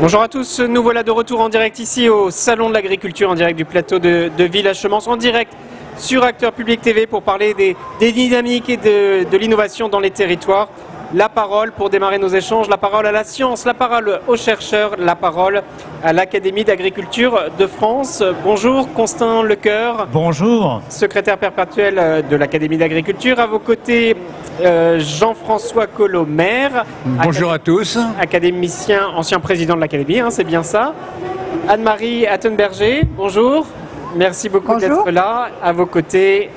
Bonjour à tous, nous voilà de retour en direct ici au Salon de l'Agriculture, en direct du plateau de Villach-Chemance, en direct sur Acteur Public TV pour parler des dynamiques et de l'innovation dans les territoires. La parole pour démarrer nos échanges, la parole à la science, la parole aux chercheurs, la parole à l'Académie d'Agriculture de France. Bonjour Constant Lecoeur. Bonjour. Secrétaire perpétuel de l'Académie d'Agriculture. À vos côtés, Jean-François Colomer. Bonjour à tous. Académicien, ancien président de l'Académie, c'est bien ça. Anne-Marie Attenberger, bonjour. Merci beaucoup d'être là. À vos côtés,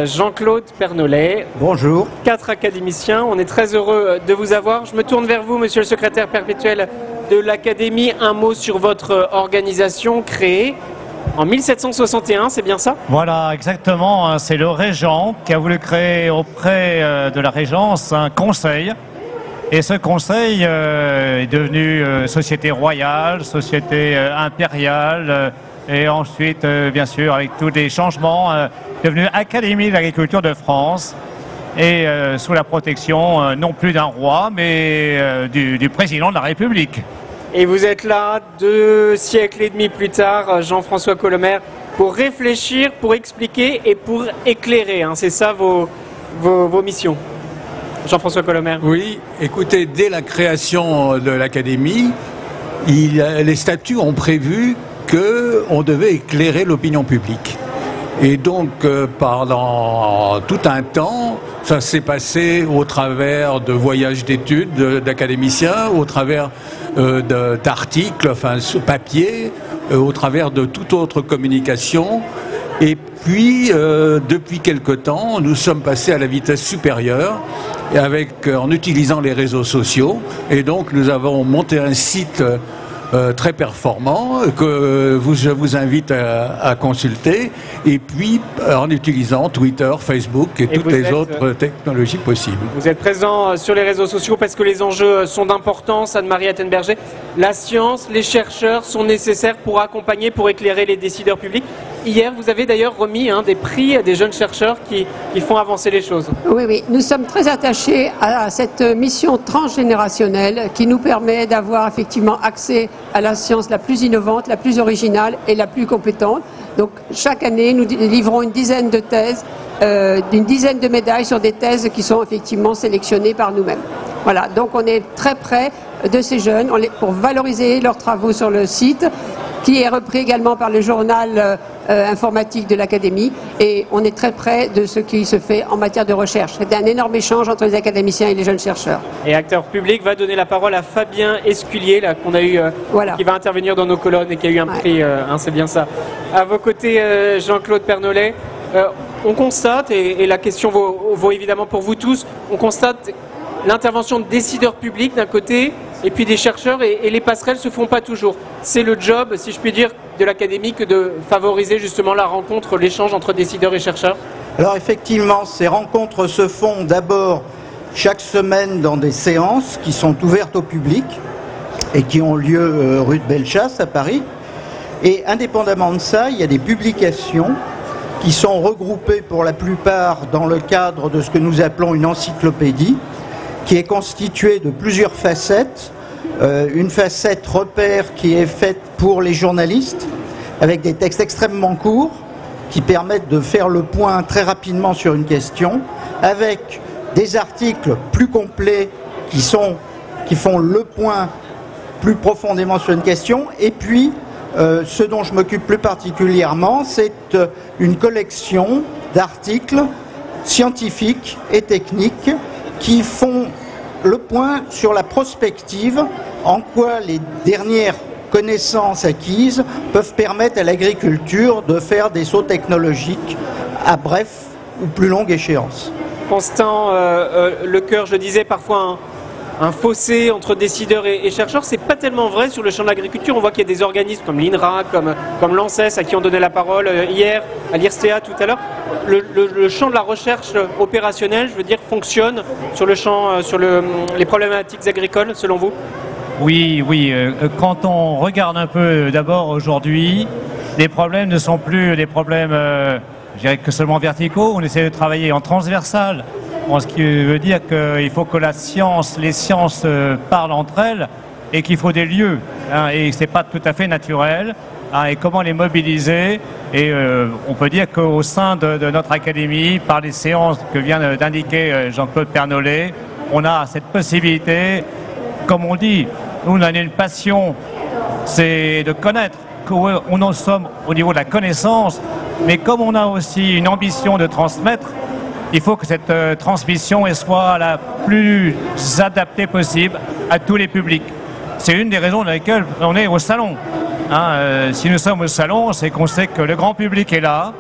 Jean-Claude Pernollet. Bonjour. 4 académiciens, on est très heureux de vous avoir. Je me tourne vers vous, monsieur le secrétaire perpétuel de l'Académie. Un mot sur votre organisation créée en 1761, c'est bien ça? Voilà, exactement. C'est le régent qui a voulu créer auprès de la Régence un conseil. Et ce conseil est devenu société royale, société impériale, et ensuite, bien sûr, avec tous les changements, devenu Académie de l'Agriculture de France, et sous la protection non plus d'un roi, mais du président de la République. Et vous êtes là 2 siècles et demi plus tard, Jean-François Colomer, pour réfléchir, pour expliquer et pour éclairer. C'est ça vos missions. Jean-François Colomer. Oui, écoutez, dès la création de l'Académie, les statuts ont prévu qu'on devait éclairer l'opinion publique. Et donc, pendant tout un temps, ça s'est passé au travers de voyages d'études d'académiciens, au travers d'articles, enfin, sur papier, au travers de toute autre communication. Et puis, depuis quelque temps, nous sommes passés à la vitesse supérieure, en utilisant les réseaux sociaux. Et donc, nous avons monté un site très performant que je vous invite à consulter, et puis en utilisant Twitter, Facebook et toutes les autres technologies possibles. Vous êtes présent sur les réseaux sociaux parce que les enjeux sont d'importance. Anne-Marie Attenberger, la science, les chercheurs sont nécessaires pour accompagner, pour éclairer les décideurs publics. Hier, vous avez d'ailleurs remis des prix à des jeunes chercheurs qui font avancer les choses. Oui, nous sommes très attachés à cette mission transgénérationnelle qui nous permet d'avoir effectivement accès à la science la plus innovante, la plus originale et la plus compétente. Donc chaque année, nous livrons une dizaine de thèses, d'une dizaine de médailles sur des thèses qui sont effectivement sélectionnées par nous-mêmes. Voilà, donc on est très près de ces jeunes pour valoriser leurs travaux sur le site, qui est repris également par le journal informatique de l'Académie, et on est très près de ce qui se fait en matière de recherche. C'est un énorme échange entre les académiciens et les jeunes chercheurs. Et Acteur Public va donner la parole à Fabien Esculier, qu'on a eu, qui va intervenir dans nos colonnes et qui a eu un prix, c'est bien ça. À vos côtés, Jean-Claude Pernollet, on constate, et la question vaut évidemment pour vous tous, on constate l'intervention de décideurs publics d'un côté, et puis des chercheurs, et les passerelles ne se font pas toujours. C'est le job, si je puis dire, de l'Académie que de favoriser justement la rencontre, l'échange entre décideurs et chercheurs. Alors effectivement, ces rencontres se font d'abord chaque semaine dans des séances qui sont ouvertes au public et qui ont lieu rue de Bellechasse à Paris. Et indépendamment de ça, il y a des publications qui sont regroupées pour la plupart dans le cadre de ce que nous appelons une encyclopédie, qui est constituée de plusieurs facettes. Une facette repère qui est faite pour les journalistes, avec des textes extrêmement courts, qui permettent de faire le point très rapidement sur une question, avec des articles plus complets qui font le point plus profondément sur une question, et puis ce dont je m'occupe plus particulièrement, c'est une collection d'articles scientifiques et techniques qui font le point sur la prospective, en quoi les dernières connaissances acquises peuvent permettre à l'agriculture de faire des sauts technologiques à bref ou plus longue échéance. Constant Lecoeur, je disais parfois un fossé entre décideurs et chercheurs. C'est pas tellement vrai sur le champ de l'agriculture. On voit qu'il y a des organismes comme l'INRA, comme l'ANSES, à qui on donnait la parole hier, à l'IRSTEA tout à l'heure. Le champ de la recherche opérationnelle, je veux dire, fonctionne sur le champ, les problématiques agricoles, selon vous? Oui. Quand on regarde un peu d'abord aujourd'hui, les problèmes ne sont plus des problèmes, je dirais que seulement verticaux. On essaie de travailler en transversal. Ce qui veut dire qu'il faut que les sciences parlent entre elles et qu'il faut des lieux, hein, et c'est pas tout à fait naturel, hein, et comment les mobiliser. Et on peut dire qu'au sein de notre académie, par les séances que vient d'indiquer Jean-Claude Pernollet, on a cette possibilité, comme on dit, nous on a une passion, c'est de connaître, on en sommes au niveau de la connaissance, mais comme on a aussi une ambition de transmettre, il faut que cette transmission soit la plus adaptée possible à tous les publics. C'est une des raisons dans lesquelles on est au salon. Hein, si nous sommes au salon, c'est qu'on sait que le grand public est là,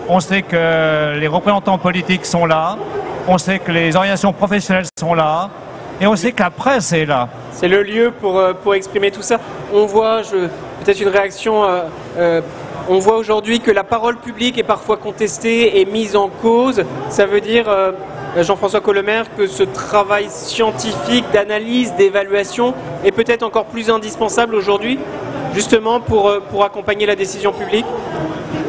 on sait que les représentants politiques sont là, on sait que les organisations professionnelles sont là, et on sait que la presse est là. C'est le lieu pour exprimer tout ça. On voit, peut-être une réaction, on voit aujourd'hui que la parole publique est parfois contestée et mise en cause. Ça veut dire, Jean-François Colomer, que ce travail scientifique, d'analyse, d'évaluation est peut-être encore plus indispensable aujourd'hui, justement pour accompagner la décision publique?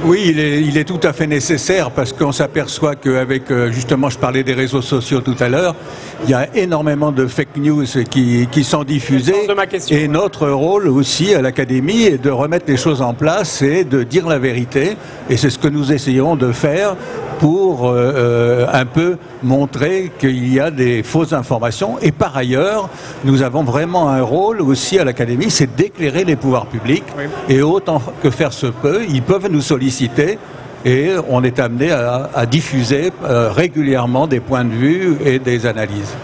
Oui, il est tout à fait nécessaire parce qu'on s'aperçoit qu'avec, justement, je parlais des réseaux sociaux tout à l'heure, il y a énormément de fake news qui sont diffusées. Et notre rôle aussi à l'Académie est de remettre les choses en place et de dire la vérité. Et c'est ce que nous essayons de faire pour un peu montrer qu'il y a des fausses informations. Et par ailleurs, nous avons vraiment un rôle aussi à l'Académie, c'est d'éclairer les pouvoirs publics. Oui. Et autant que faire se peut, ils peuvent nous solliciter et on est amené à diffuser régulièrement des points de vue et des analyses.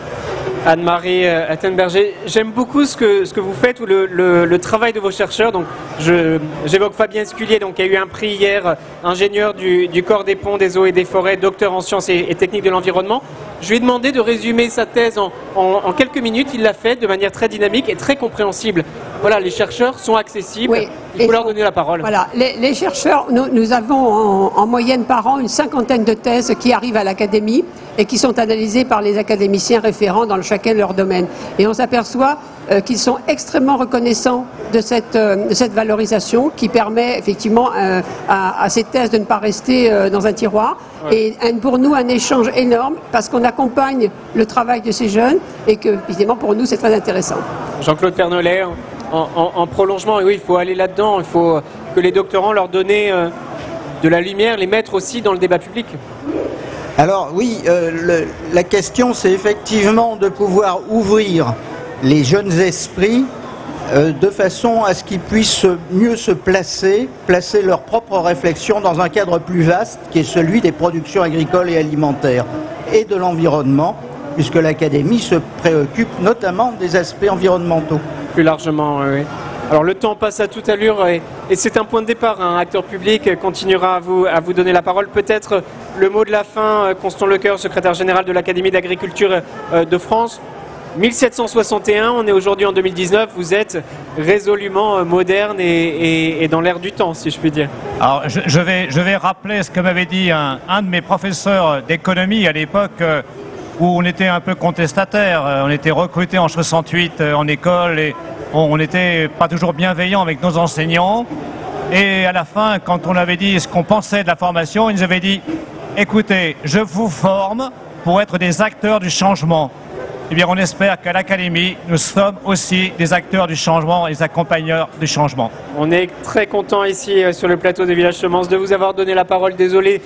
Anne-Marie Attenberger, j'aime beaucoup ce que vous faites, ou le travail de vos chercheurs. Donc, j'évoque Fabien Esculier, donc, qui a eu un prix hier, ingénieur du corps des ponts, des eaux et des forêts, docteur en sciences et techniques de l'environnement. Je lui ai demandé de résumer sa thèse en quelques minutes. Il l'a fait de manière très dynamique et très compréhensible. Voilà, les chercheurs sont accessibles. Oui, il faut leur donner la parole. Voilà, les chercheurs, nous avons en moyenne par an une 50aine de thèses qui arrivent à l'Académie et qui sont analysées par les académiciens référents dans chacun de leur domaine. Et on s'aperçoit qu'ils sont extrêmement reconnaissants de cette valorisation qui permet effectivement à ces thèses de ne pas rester dans un tiroir. Ouais. Et pour nous, un échange énorme parce qu'on accompagne le travail de ces jeunes et que, évidemment, pour nous, c'est très intéressant. Jean-Claude Pernollet, en prolongement, oui, il faut aller là-dedans, il faut que les doctorants leur donnent de la lumière, les mettre aussi dans le débat public. Alors oui, la question c'est effectivement de pouvoir ouvrir les jeunes esprits de façon à ce qu'ils puissent mieux se placer leur propre réflexion dans un cadre plus vaste qui est celui des productions agricoles et alimentaires et de l'environnement, puisque l'Académie se préoccupe notamment des aspects environnementaux. Plus largement, oui. Alors le temps passe à toute allure et c'est un point de départ. Un acteur public continuera à vous donner la parole. Peut-être le mot de la fin, Constant Lecoeur, secrétaire général de l'Académie d'agriculture de France. 1761, on est aujourd'hui en 2019, vous êtes résolument moderne et dans l'air du temps, si je puis dire. Alors je vais rappeler ce que m'avait dit un de mes professeurs d'économie à l'époque où on était un peu contestataire. On était recrutés en 68 en école et on n'était pas toujours bienveillant avec nos enseignants. Et à la fin, quand on avait dit ce qu'on pensait de la formation, ils nous avaient dit « Écoutez, je vous forme pour être des acteurs du changement ». Eh bien, on espère qu'à l'Académie, nous sommes aussi des acteurs du changement et des accompagneurs du changement. On est très content ici sur le plateau de Village Semence de vous avoir donné la parole. Désolé,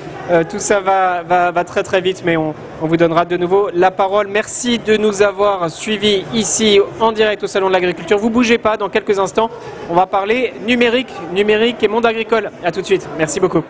tout ça va très très vite, mais on vous donnera de nouveau la parole. Merci de nous avoir suivis ici en direct au Salon de l'Agriculture. Vous ne bougez pas, dans quelques instants, on va parler numérique et monde agricole. À tout de suite. Merci beaucoup.